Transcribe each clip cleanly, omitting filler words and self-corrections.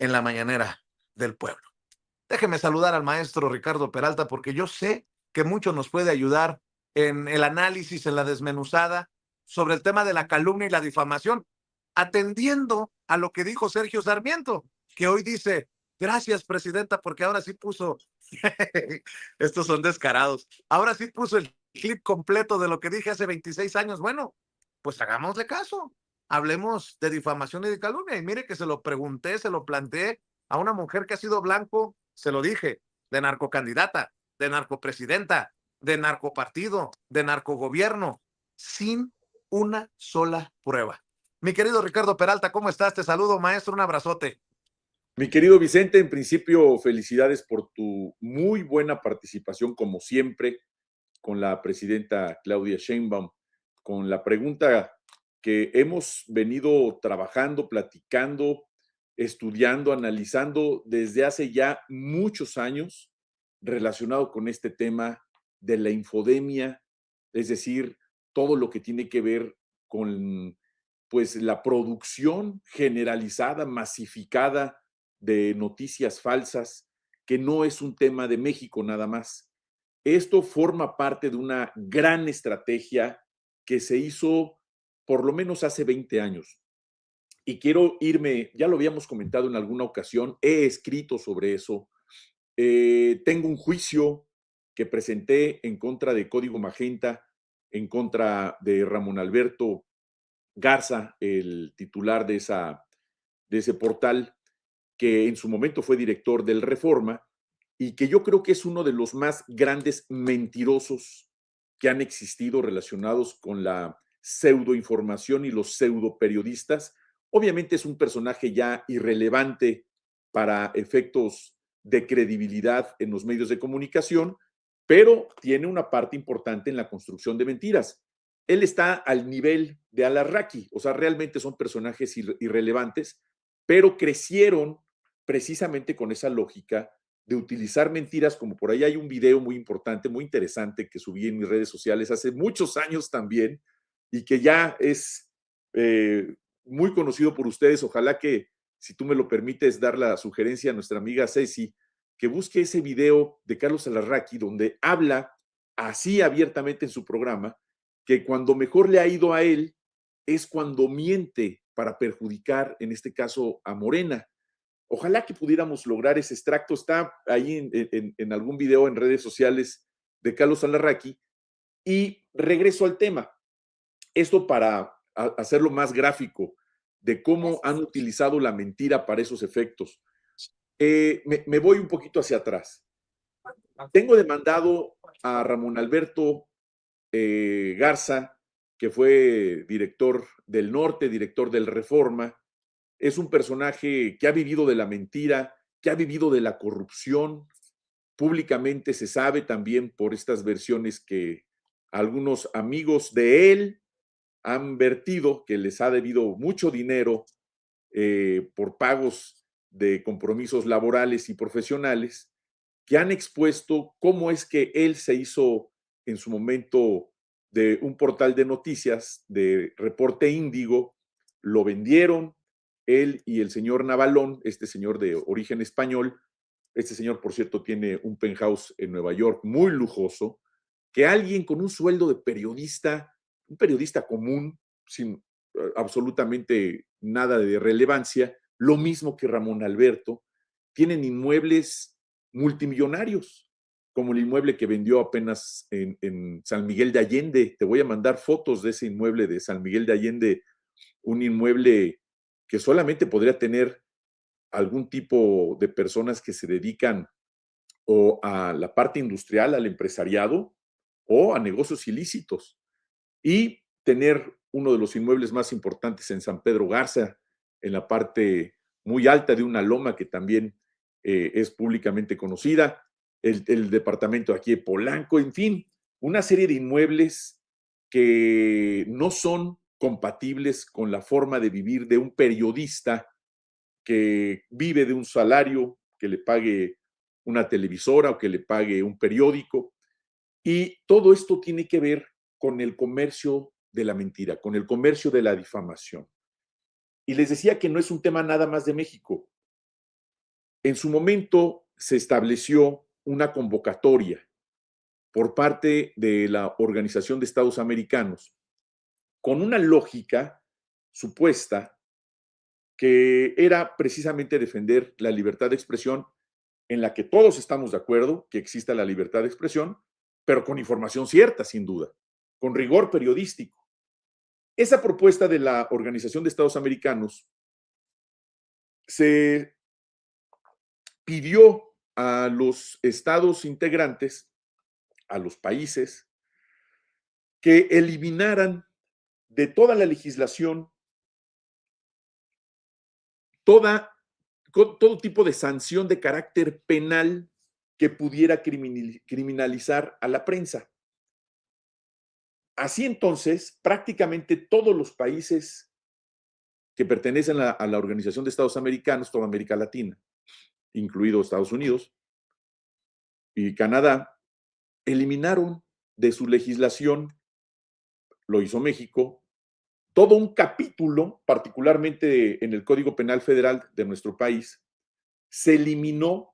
en la mañanera del pueblo. Déjeme saludar al maestro Ricardo Peralta porque yo sé que mucho nos puede ayudar en el análisis, en la desmenuzada sobre el tema de la calumnia y la difamación, atendiendo a lo que dijo Sergio Sarmiento, que hoy dice, gracias, presidenta, porque ahora sí puso, estos son descarados, ahora sí puso el clip completo de lo que dije hace 26 años. Bueno, pues hagámosle caso, hablemos de difamación y de calumnia. Y mire que se lo pregunté, se lo planteé a una mujer que ha sido blanco, se lo dije, de narcocandidata, de narcopresidenta, de narcopartido, de narcogobierno, sin una sola prueba. Mi querido Ricardo Peralta, ¿cómo estás? Te saludo, maestro, un abrazote. Mi querido Vicente, en principio, felicidades por tu muy buena participación, como siempre, con la presidenta Claudia Sheinbaum, con la pregunta que hemos venido trabajando, platicando, estudiando, analizando desde hace ya muchos años relacionado con este tema de la infodemia, es decir, todo lo que tiene que ver con pues la producción generalizada, masificada de noticias falsas, que no es un tema de México nada más. Esto forma parte de una gran estrategia que se hizo por lo menos hace 20 años. Y quiero irme, ya lo habíamos comentado en alguna ocasión, he escrito sobre eso. Tengo un juicio que presenté en contra de Código Magenta, en contra de Ramón Alberto Garza, el titular de ese portal, que en su momento fue director del Reforma y que yo creo que es uno de los más grandes mentirosos que han existido relacionados con la pseudoinformación y los pseudoperiodistas. Obviamente es un personaje ya irrelevante para efectos de credibilidad en los medios de comunicación, pero tiene una parte importante en la construcción de mentiras. Él está al nivel de Alarraqui, o sea, realmente son personajes irrelevantes, pero crecieron precisamente con esa lógica de utilizar mentiras, como por ahí hay un video muy importante, muy interesante que subí en mis redes sociales hace muchos años también y que ya es muy conocido por ustedes. Ojalá que, si tú me lo permites, dar la sugerencia a nuestra amiga Ceci, que busque ese video de Carlos Alarraqui donde habla así abiertamente en su programa que cuando mejor le ha ido a él es cuando miente para perjudicar, en este caso, a Morena. Ojalá que pudiéramos lograr ese extracto. Está ahí en algún video en redes sociales de Carlos Alarraqui. Y regreso al tema. Esto para hacerlo más gráfico de cómo han utilizado la mentira para esos efectos. Me voy un poquito hacia atrás. Tengo demandado a Ramón Alberto Garza, que fue director del Norte, director del Reforma. Es un personaje que ha vivido de la mentira, que ha vivido de la corrupción. Públicamente se sabe también por estas versiones que algunos amigos de él han vertido que les ha debido mucho dinero por pagos de compromisos laborales y profesionales, que han expuesto cómo es que él se hizo en su momento de un portal de noticias de Reporte Índigo, lo vendieron, él y el señor Navalón, este señor de origen español. Este señor, por cierto, tiene un penthouse en Nueva York muy lujoso, que alguien con un sueldo de periodista, un periodista común, sin absolutamente nada de relevancia, lo mismo que Ramón Alberto, tienen inmuebles multimillonarios, como el inmueble que vendió apenas en San Miguel de Allende. Te voy a mandar fotos de ese inmueble de San Miguel de Allende, un inmueble que solamente podría tener algún tipo de personas que se dedican o a la parte industrial, al empresariado, o a negocios ilícitos. Y tener uno de los inmuebles más importantes en San Pedro Garza, en la parte muy alta de una loma que también es públicamente conocida, el departamento aquí de Polanco, en fin, una serie de inmuebles que no son compatibles con la forma de vivir de un periodista que vive de un salario, que le pague una televisora o que le pague un periódico. Y todo esto tiene que ver con el comercio de la mentira, con el comercio de la difamación. Y les decía que no es un tema nada más de México. En su momento se estableció una convocatoria por parte de la Organización de Estados Americanos con una lógica supuesta que era precisamente defender la libertad de expresión, en la que todos estamos de acuerdo que exista la libertad de expresión, pero con información cierta, sin duda, con rigor periodístico. Esa propuesta de la Organización de Estados Americanos se pidió a los estados integrantes, a los países, que eliminaran de toda la legislación todo tipo de sanción de carácter penal que pudiera criminalizar a la prensa. Así entonces, prácticamente todos los países que pertenecen a la Organización de Estados Americanos, toda América Latina, incluido Estados Unidos y Canadá, eliminaron de su legislación, lo hizo México, todo un capítulo, particularmente en el Código Penal Federal de nuestro país, se eliminó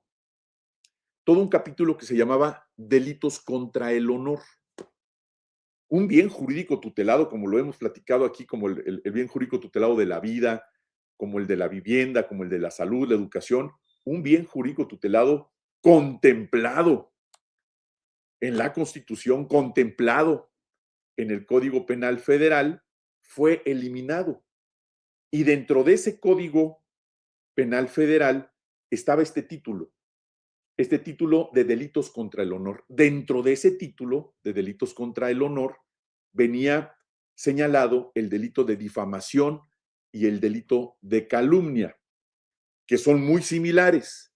todo un capítulo que se llamaba delitos contra el honor. Un bien jurídico tutelado, como lo hemos platicado aquí, como el bien jurídico tutelado de la vida, como el de la vivienda, como el de la salud, la educación, un bien jurídico tutelado contemplado en la Constitución, contemplado en el Código Penal Federal, fue eliminado. Y dentro de ese Código Penal Federal estaba este título de delitos contra el honor. Dentro de ese título de delitos contra el honor venía señalado el delito de difamación y el delito de calumnia, que son muy similares,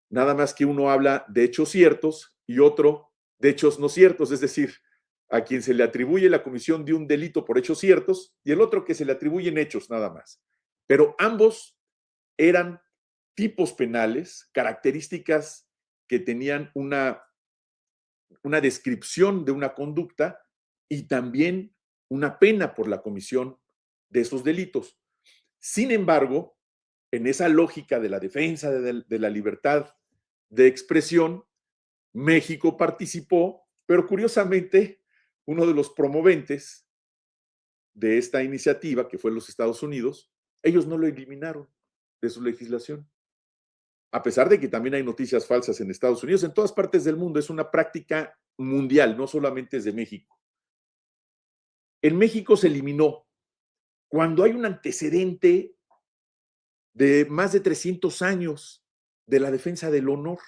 nada más que uno habla de hechos ciertos y otro de hechos no ciertos, es decir, a quien se le atribuye la comisión de un delito por hechos ciertos y el otro que se le atribuyen hechos nada más. Pero ambos eran tipos penales, características que tenían una descripción de una conducta y también una pena por la comisión de esos delitos. Sin embargo, en esa lógica de la defensa de la libertad de expresión, México participó, pero curiosamente, uno de los promoventes de esta iniciativa, que fue los Estados Unidos, ellos no lo eliminaron de su legislación. A pesar de que también hay noticias falsas en Estados Unidos, en todas partes del mundo, es una práctica mundial, no solamente es de México. En México se eliminó cuando hay un antecedente de más de 300 años de la defensa del honor.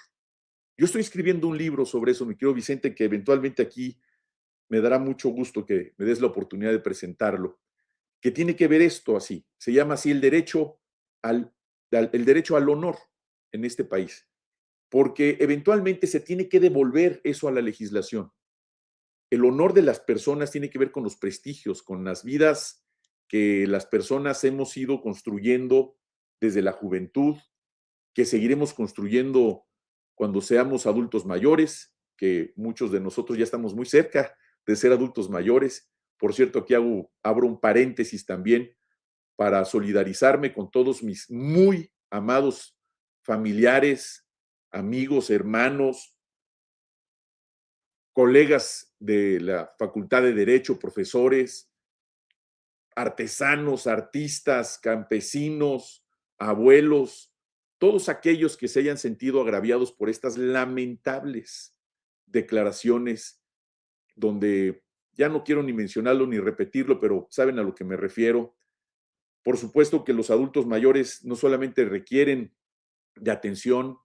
Yo estoy escribiendo un libro sobre eso, mi querido Vicente, que eventualmente aquí me dará mucho gusto que me des la oportunidad de presentarlo, que tiene que ver esto así, se llama así el derecho al honor en este país, porque eventualmente se tiene que devolver eso a la legislación. El honor de las personas tiene que ver con los prestigios, con las vidas que las personas hemos ido construyendo desde la juventud, que seguiremos construyendo cuando seamos adultos mayores, que muchos de nosotros ya estamos muy cerca de ser adultos mayores. Por cierto, aquí abro un paréntesis también para solidarizarme con todos mis muy amados familiares, amigos, hermanos, colegas de la Facultad de Derecho, profesores, artesanos, artistas, campesinos, abuelos, todos aquellos que se hayan sentido agraviados por estas lamentables declaraciones donde ya no quiero ni mencionarlo ni repetirlo, pero saben a lo que me refiero. Por supuesto que los adultos mayores no solamente requieren de atención,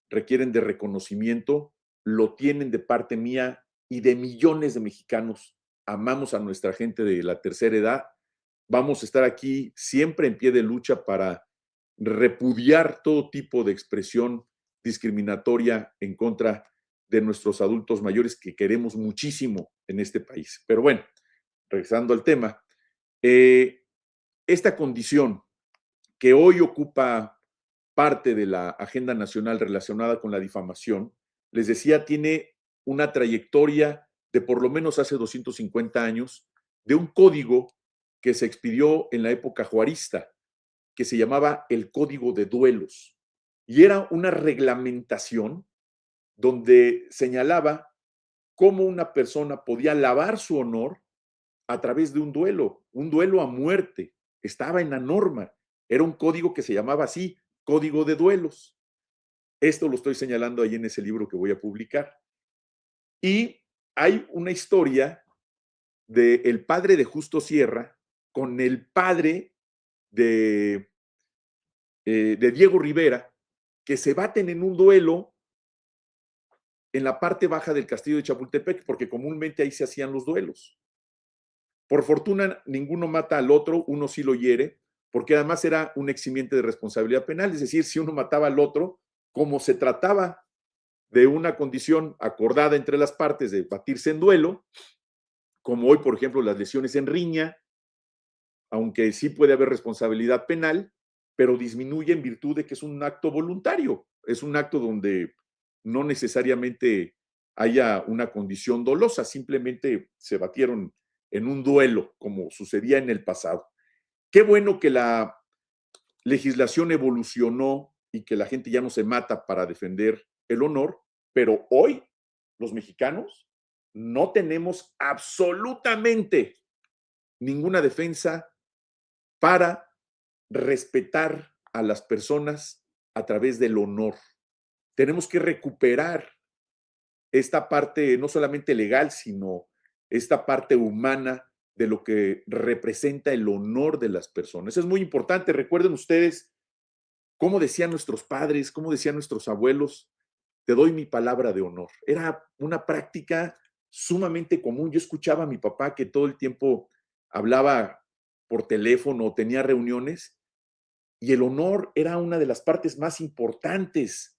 requieren de reconocimiento, lo tienen de parte mía y de millones de mexicanos. Amamos a nuestra gente de la tercera edad. Vamos a estar aquí siempre en pie de lucha para repudiar todo tipo de expresión discriminatoria en contra de nuestros adultos mayores que queremos muchísimo en este país. Pero bueno, regresando al tema, esta condición que hoy ocupa parte de la agenda nacional relacionada con la difamación, les decía, tiene una trayectoria de por lo menos hace 250 años, de un código que se expidió en la época juarista, que se llamaba el Código de Duelos. y era una reglamentación donde señalaba cómo una persona podía lavar su honor a través de un duelo a muerte. Estaba en la norma. Era un código que se llamaba así, Código de Duelos. Esto lo estoy señalando ahí en ese libro que voy a publicar. Y hay una historia del padre de Justo Sierra con el padre de Diego Rivera, que se baten en un duelo en la parte baja del castillo de Chapultepec, porque comúnmente ahí se hacían los duelos. Por fortuna, ninguno mata al otro, uno sí lo hiere, porque además era un eximiente de responsabilidad penal, es decir, si uno mataba al otro, como se trataba de una condición acordada entre las partes de batirse en duelo, como hoy, por ejemplo, las lesiones en riña, aunque sí puede haber responsabilidad penal, pero disminuye en virtud de que es un acto voluntario, es un acto donde no necesariamente haya una condición dolosa, simplemente se batieron en un duelo, como sucedía en el pasado. Qué bueno que la legislación evolucionó y que la gente ya no se mata para defender el honor, pero hoy los mexicanos no tenemos absolutamente ninguna defensa para respetar a las personas a través del honor. Tenemos que recuperar esta parte no solamente legal, sino esta parte humana de lo que representa el honor de las personas. Es muy importante. Recuerden ustedes cómo decían nuestros padres, cómo decían nuestros abuelos, te doy mi palabra de honor. Era una práctica sumamente común. Yo escuchaba a mi papá que todo el tiempo hablaba por teléfono, tenía reuniones, y el honor era una de las partes más importantes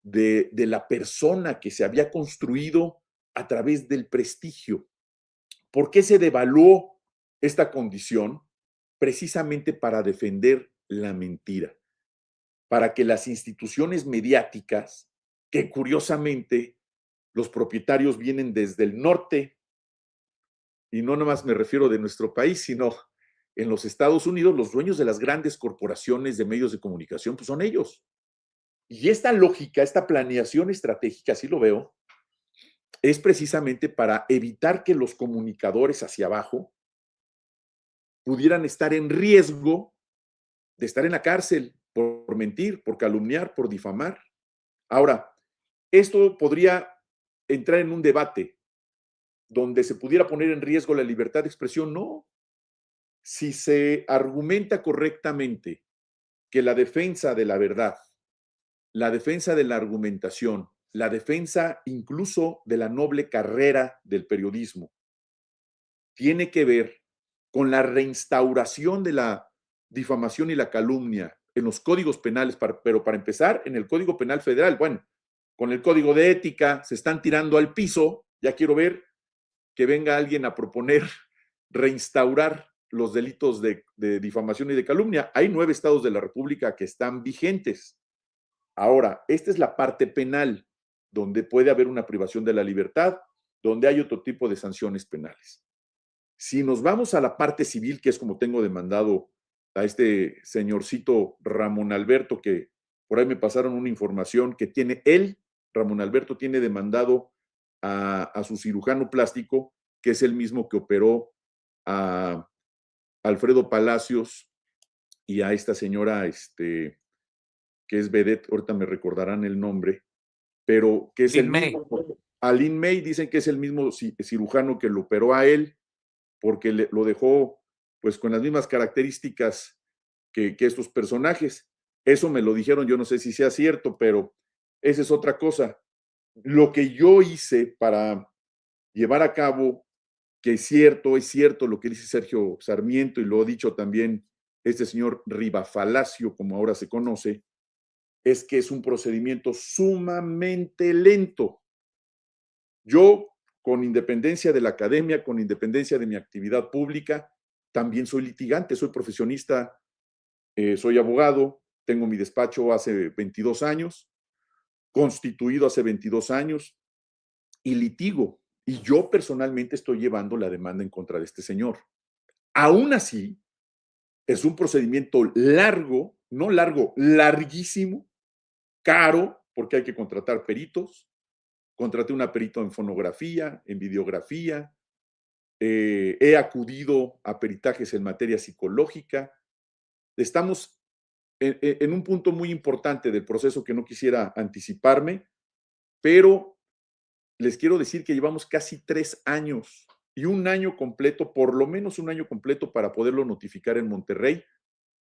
de la persona que se había construido a través del prestigio. ¿Por qué se devaluó esta condición? Precisamente para defender la mentira, para que las instituciones mediáticas, que curiosamente los propietarios vienen desde el norte, y no nomás me refiero de nuestro país, sino en los Estados Unidos, los dueños de las grandes corporaciones de medios de comunicación, pues son ellos. Y esta lógica, esta planeación estratégica, así lo veo, es precisamente para evitar que los comunicadores hacia abajo pudieran estar en riesgo de estar en la cárcel por mentir, por calumniar, por difamar. Ahora, esto podría entrar en un debate donde se pudiera poner en riesgo la libertad de expresión. No. Si se argumenta correctamente que la defensa de la verdad, la defensa de la argumentación, la defensa incluso de la noble carrera del periodismo, tiene que ver con la reinstauración de la difamación y la calumnia en los códigos penales, pero para empezar, en el Código Penal Federal. Bueno, con el Código de Ética se están tirando al piso. Ya quiero ver que venga alguien a proponer reinstaurar los delitos de difamación y de calumnia. Hay 9 estados de la República que están vigentes. Ahora, esta es la parte penal, donde puede haber una privación de la libertad, donde hay otro tipo de sanciones penales. Si nos vamos a la parte civil, que es como tengo demandado a este señorcito Ramón Alberto, que por ahí me pasaron una información que tiene él, Ramón Alberto, tiene demandado a su cirujano plástico, que es el mismo que operó a Alfredo Palacios y a esta señora, que es vedette, ahorita me recordarán el nombre, pero que es el mismo, a Lin May, dicen que es el mismo cirujano que lo operó a él, porque lo dejó pues con las mismas características que estos personajes. Eso me lo dijeron, yo no sé si sea cierto, pero esa es otra cosa. Lo que yo hice para llevar a cabo, que es cierto lo que dice Sergio Sarmiento, y lo ha dicho también este señor Rivafalacio, como ahora se conoce, es que es un procedimiento sumamente lento. Yo, con independencia de la academia, con independencia de mi actividad pública, también soy litigante, soy profesionista, soy abogado, tengo mi despacho hace 22 años, constituido hace 22 años, y litigo. Y yo personalmente estoy llevando la demanda en contra de este señor. Aún así, es un procedimiento largo, no largo, larguísimo, caro porque hay que contratar peritos. Contraté una perito en fonografía, en videografía, he acudido a peritajes en materia psicológica. Estamos en un punto muy importante del proceso que no quisiera anticiparme, pero les quiero decir que llevamos casi 3 años y un año completo, por lo menos un año completo para poderlo notificar en Monterrey,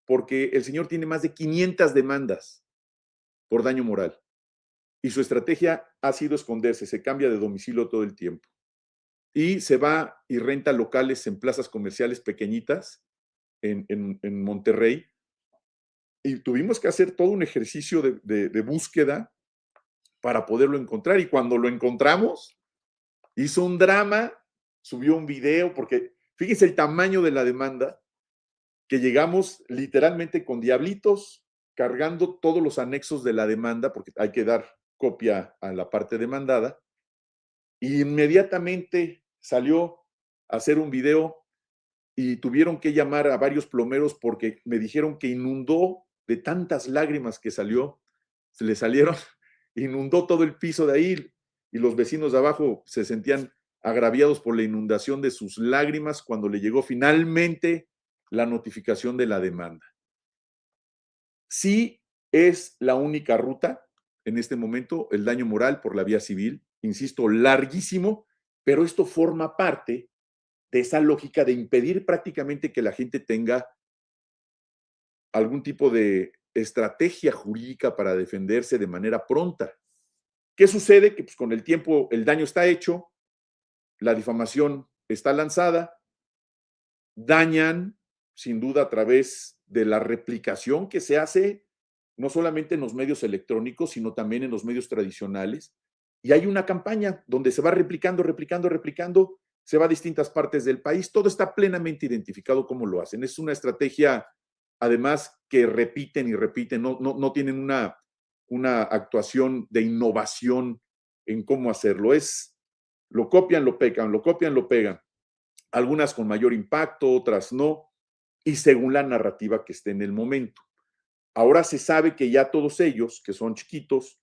porque el señor tiene más de 500 demandas por daño moral y su estrategia ha sido esconderse, se cambia de domicilio todo el tiempo y se va y renta locales en plazas comerciales pequeñitas en Monterrey, y tuvimos que hacer todo un ejercicio de búsqueda para poderlo encontrar, y cuando lo encontramos, hizo un drama, subió un video, porque fíjense el tamaño de la demanda, que llegamos literalmente con diablitos cargando todos los anexos de la demanda, porque hay que dar copia a la parte demandada, y inmediatamente salió a hacer un video y tuvieron que llamar a varios plomeros porque me dijeron que inundó de tantas lágrimas que salió, se le salieron, inundó todo el piso de ahí y los vecinos de abajo se sentían agraviados por la inundación de sus lágrimas cuando le llegó finalmente la notificación de la demanda. Sí es la única ruta en este momento, el daño moral por la vía civil, insisto, larguísimo, pero esto forma parte de esa lógica de impedir prácticamente que la gente tenga algún tipo de estrategia jurídica para defenderse de manera pronta. ¿Qué sucede? Que pues, con el tiempo el daño está hecho, la difamación está lanzada, dañan sin duda a través de la replicación que se hace no solamente en los medios electrónicos, sino también en los medios tradicionales. Y hay una campaña donde se va replicando, se va a distintas partes del país. Todo está plenamente identificado cómo lo hacen. Es una estrategia, además, que repiten y repiten. No tienen una actuación de innovación en cómo hacerlo. Lo copian, lo pegan, lo copian, lo pegan. Algunas con mayor impacto, otras no, y según la narrativa que esté en el momento. Ahora se sabe que ya todos ellos, que son chiquitos,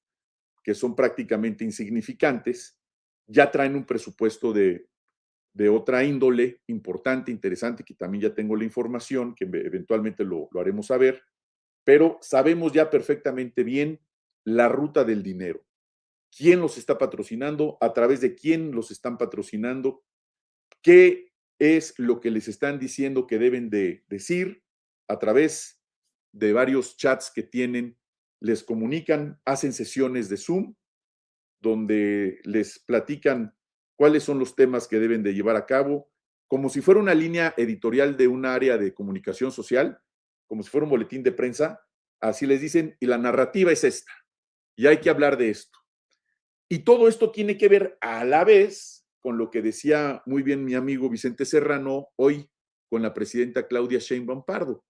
que son prácticamente insignificantes, ya traen un presupuesto de otra índole importante, interesante, que también ya tengo la información, que eventualmente lo haremos saber, pero sabemos ya perfectamente bien la ruta del dinero. ¿Quién los está patrocinando? ¿A través de quién los están patrocinando? ¿Qué es lo que les están diciendo que deben de decir? A través de varios chats que tienen, les comunican, hacen sesiones de Zoom, donde les platican cuáles son los temas que deben de llevar a cabo, como si fuera una línea editorial de un área de comunicación social, como si fuera un boletín de prensa, así les dicen, y la narrativa es esta, y hay que hablar de esto. Y todo esto tiene que ver a la vez con lo que decía muy bien mi amigo Vicente Serrano hoy con la presidenta Claudia Sheinbaum Pardo.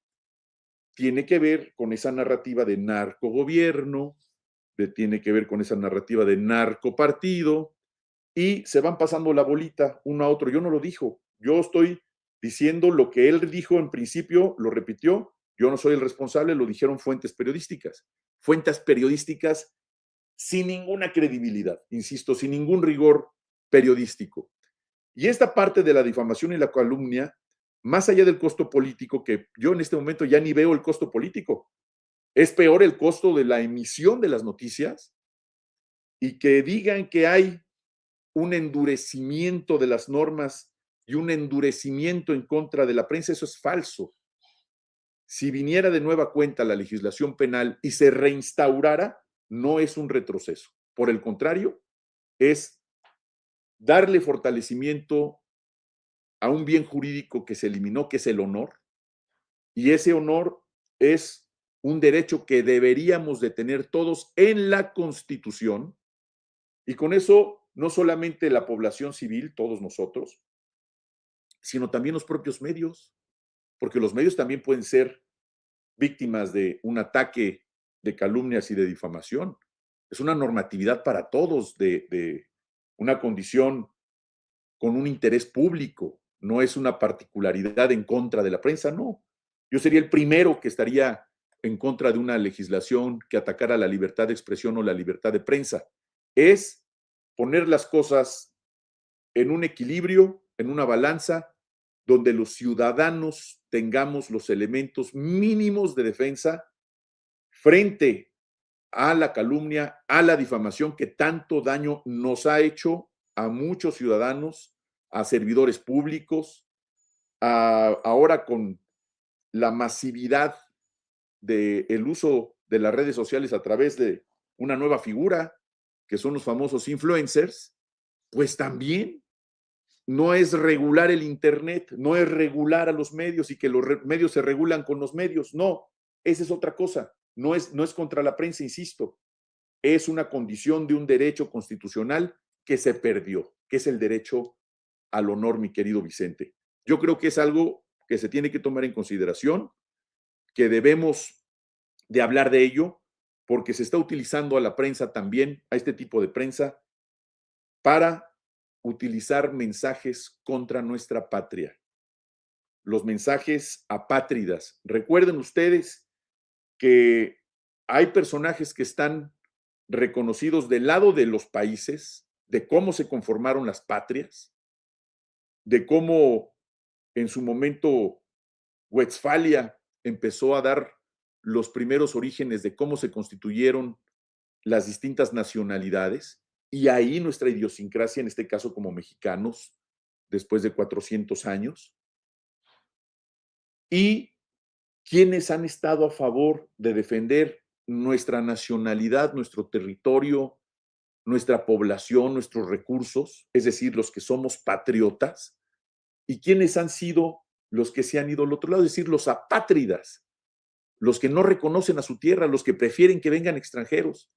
Tiene que ver con esa narrativa de narcogobierno, tiene que ver con esa narrativa de narcopartido, y se van pasando la bolita uno a otro. Yo no lo dijo, yo estoy diciendo lo que él dijo en principio, lo repitió, yo no soy el responsable, lo dijeron fuentes periodísticas sin ninguna credibilidad, insisto, sin ningún rigor periodístico. Y esta parte de la difamación y la calumnia, más allá del costo político, que yo en este momento ya ni veo el costo político, es peor el costo de la emisión de las noticias, y que digan que hay un endurecimiento de las normas y un endurecimiento en contra de la prensa, eso es falso. Si viniera de nueva cuenta la legislación penal y se reinstaurara, no es un retroceso. Por el contrario, es darle fortalecimiento a un bien jurídico que se eliminó, que es el honor, y ese honor es un derecho que deberíamos de tener todos en la Constitución, y con eso no solamente la población civil, todos nosotros, sino también los propios medios, porque los medios también pueden ser víctimas de un ataque de calumnias y de difamación. Es una normatividad para todos de una condición con un interés público, no es una particularidad en contra de la prensa, no. Yo sería el primero que estaría en contra de una legislación que atacara la libertad de expresión o la libertad de prensa. Es poner las cosas en un equilibrio, en una balanza, donde los ciudadanos tengamos los elementos mínimos de defensa frente a la calumnia, a la difamación que tanto daño nos ha hecho a muchos ciudadanos, a servidores públicos, ahora con la masividad del uso de las redes sociales a través de una nueva figura, que son los famosos influencers, pues también no es regular el Internet, no es regular a los medios y que los medios se regulan con los medios, no, esa es otra cosa, no es contra la prensa, insisto, es una condición de un derecho constitucional que se perdió, que es el derecho al honor, mi querido Vicente. Yo creo que es algo que se tiene que tomar en consideración, que debemos de hablar de ello, porque se está utilizando a la prensa también, a este tipo de prensa, para utilizar mensajes contra nuestra patria, los mensajes apátridas. Recuerden ustedes que hay personajes que están reconocidos del lado de los países, de cómo se conformaron las patrias, de cómo en su momento Westfalia empezó a dar los primeros orígenes de cómo se constituyeron las distintas nacionalidades, y ahí nuestra idiosincrasia, en este caso como mexicanos, después de 400 años, y quienes han estado a favor de defender nuestra nacionalidad, nuestro territorio, nuestra población, nuestros recursos, es decir, los que somos patriotas, y quienes han sido los que se han ido al otro lado, es decir, los apátridas, los que no reconocen a su tierra, los que prefieren que vengan extranjeros.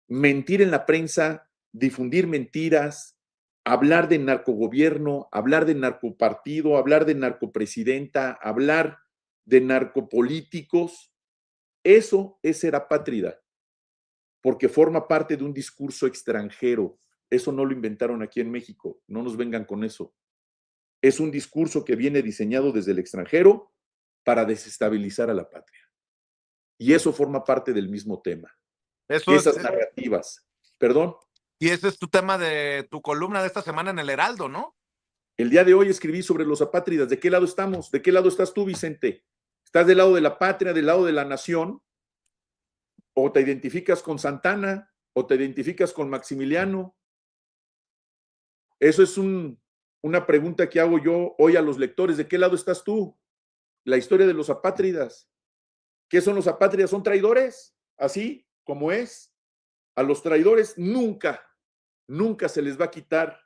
Mentir en la prensa, difundir mentiras, hablar de narcogobierno, hablar de narcopartido, hablar de narcopresidenta, hablar de narcopolíticos, eso es ser apátrida, porque forma parte de un discurso extranjero. Eso no lo inventaron aquí en México, no nos vengan con eso. Es un discurso que viene diseñado desde el extranjero para desestabilizar a la patria. Y eso forma parte del mismo tema. Esas narrativas. Perdón. Y ese es tu tema de tu columna de esta semana en El Heraldo, ¿no? El día de hoy escribí sobre los apátridas. ¿De qué lado estamos? ¿De qué lado estás tú, Vicente? ¿Estás del lado de la patria, del lado de la nación? ¿O te identificas con Santana? ¿O te identificas con Maximiliano? Eso es una pregunta que hago yo hoy a los lectores. ¿De qué lado estás tú? La historia de los apátridas. ¿Qué son los apátridas? ¿Son traidores? Así como es. A los traidores nunca se les va a quitar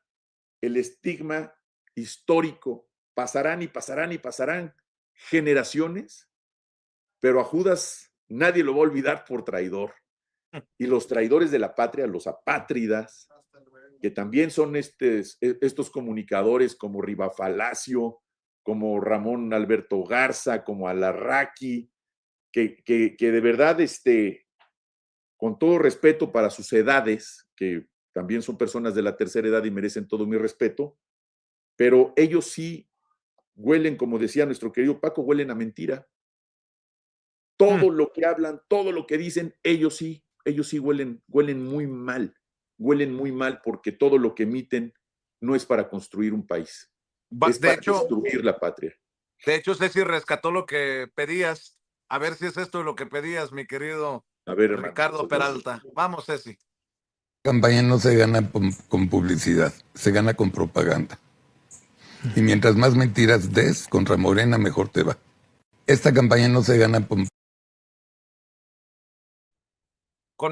el estigma histórico. Pasarán y pasarán y pasarán generaciones, pero a Judas nadie lo va a olvidar por traidor. Y los traidores de la patria, los apátridas, que también son estos comunicadores como Rivafalacio, como Ramón Alberto Garza, como Alarraqui, que de verdad, con todo respeto para sus edades, que también son personas de la tercera edad y merecen todo mi respeto, pero ellos sí huelen, como decía nuestro querido Paco, huelen a mentira. Todo lo que hablan, todo lo que dicen, ellos sí huelen muy mal porque todo lo que emiten no es para construir un país, es para destruir la patria. De hecho, Ceci rescató lo que pedías. A ver si es esto lo que pedías, mi querido Ricardo Peralta. Vamos, Ceci. Campaña no se gana con publicidad, se gana con propaganda. Y mientras más mentiras des contra Morena, mejor te va. Esta campaña no se gana con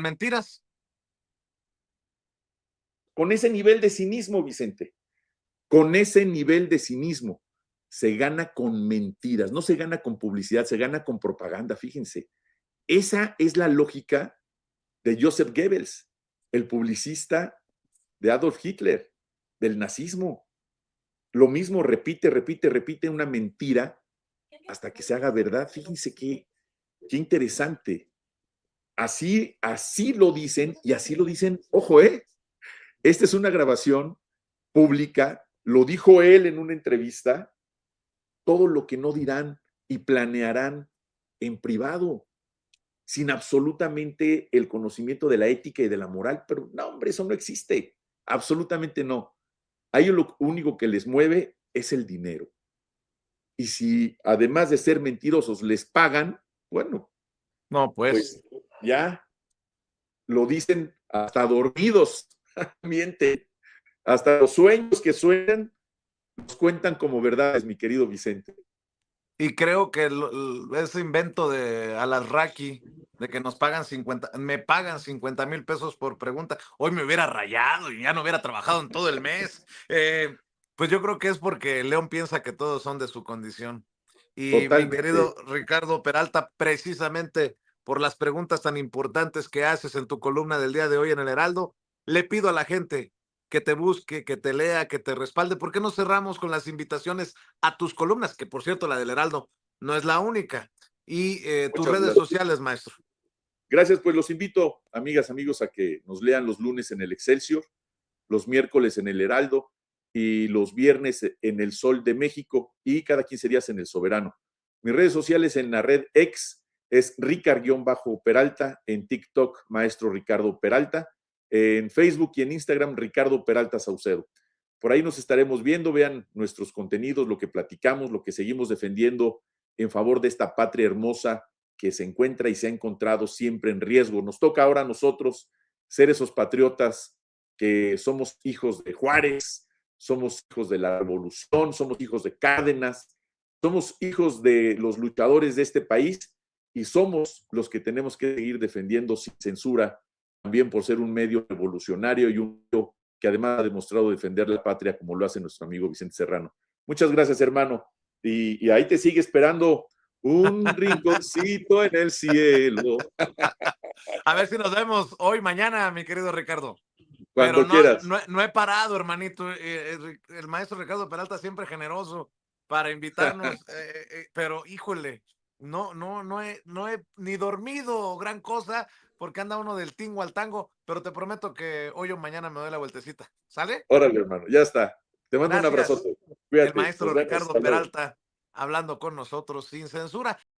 mentiras. Con ese nivel de cinismo, Vicente. Con ese nivel de cinismo. Se gana con mentiras, no se gana con publicidad, se gana con propaganda, fíjense. Esa es la lógica de Joseph Goebbels, el publicista de Adolf Hitler, del nazismo. Lo mismo, repite una mentira hasta que se haga verdad. Fíjense qué interesante. Así lo dicen, y así lo dicen, ojo, esta es una grabación pública, lo dijo él en una entrevista, todo lo que no dirán y planearán en privado. sin absolutamente el conocimiento de la ética y de la moral, pero no, hombre, eso no existe, absolutamente no. A ellos lo único que les mueve es el dinero. Y si además de ser mentirosos les pagan, bueno, No, pues ya lo dicen hasta dormidos, mienten, hasta los sueños que sueñan nos cuentan como verdades, mi querido Vicente. y creo que ese invento de Alasraqui, de que me pagan 50,000 pesos por pregunta, hoy me hubiera rayado y ya no hubiera trabajado en todo el mes. Pues yo creo que es porque León piensa que todos son de su condición. Y mi Totalmente. querido Ricardo Peralta, precisamente por las preguntas tan importantes que haces en tu columna del día de hoy en el Heraldo, le pido a la gente que te busque, que te lea, que te respalde. ¿Por qué no cerramos con las invitaciones a tus columnas? Que por cierto, la del Heraldo no es la única. Y tus Muchas redes gracias. sociales, maestro. Gracias, pues los invito, amigas, amigos, a que nos lean los lunes en el Excelsior, los miércoles en el Heraldo y los viernes en el Sol de México y cada 15 días en el Soberano. Mis redes sociales en la red X es Ricard-Peralta, en TikTok, Maestro Ricardo Peralta, en Facebook y en Instagram, Ricardo Peralta Saucedo. Por ahí nos estaremos viendo, vean nuestros contenidos, lo que platicamos, lo que seguimos defendiendo en favor de esta patria hermosa que se encuentra y se ha encontrado siempre en riesgo. Nos toca ahora a nosotros ser esos patriotas que somos hijos de Juárez, somos hijos de la Revolución, somos hijos de Cárdenas, somos hijos de los luchadores de este país y somos los que tenemos que seguir defendiendo sin censura, también por ser un medio revolucionario y un medio que además ha demostrado defender la patria como lo hace nuestro amigo Vicente Serrano. Muchas gracias, hermano. Y ahí te sigue esperando un rinconcito en el cielo. A ver si nos vemos hoy, mañana, mi querido Ricardo. Cuando Pero quieras. no he parado, hermanito. El maestro Ricardo Peralta siempre generoso para invitarnos, pero híjole, no he ni dormido gran cosa porque anda uno del tingo al tango, pero te prometo que hoy o mañana me doy la vueltecita. ¿Sale? Órale, hermano, ya está. Te mando un Gracias. abrazote. El Cuídate. maestro Nos vemos. Ricardo Hasta luego. Peralta hablando con nosotros sin censura.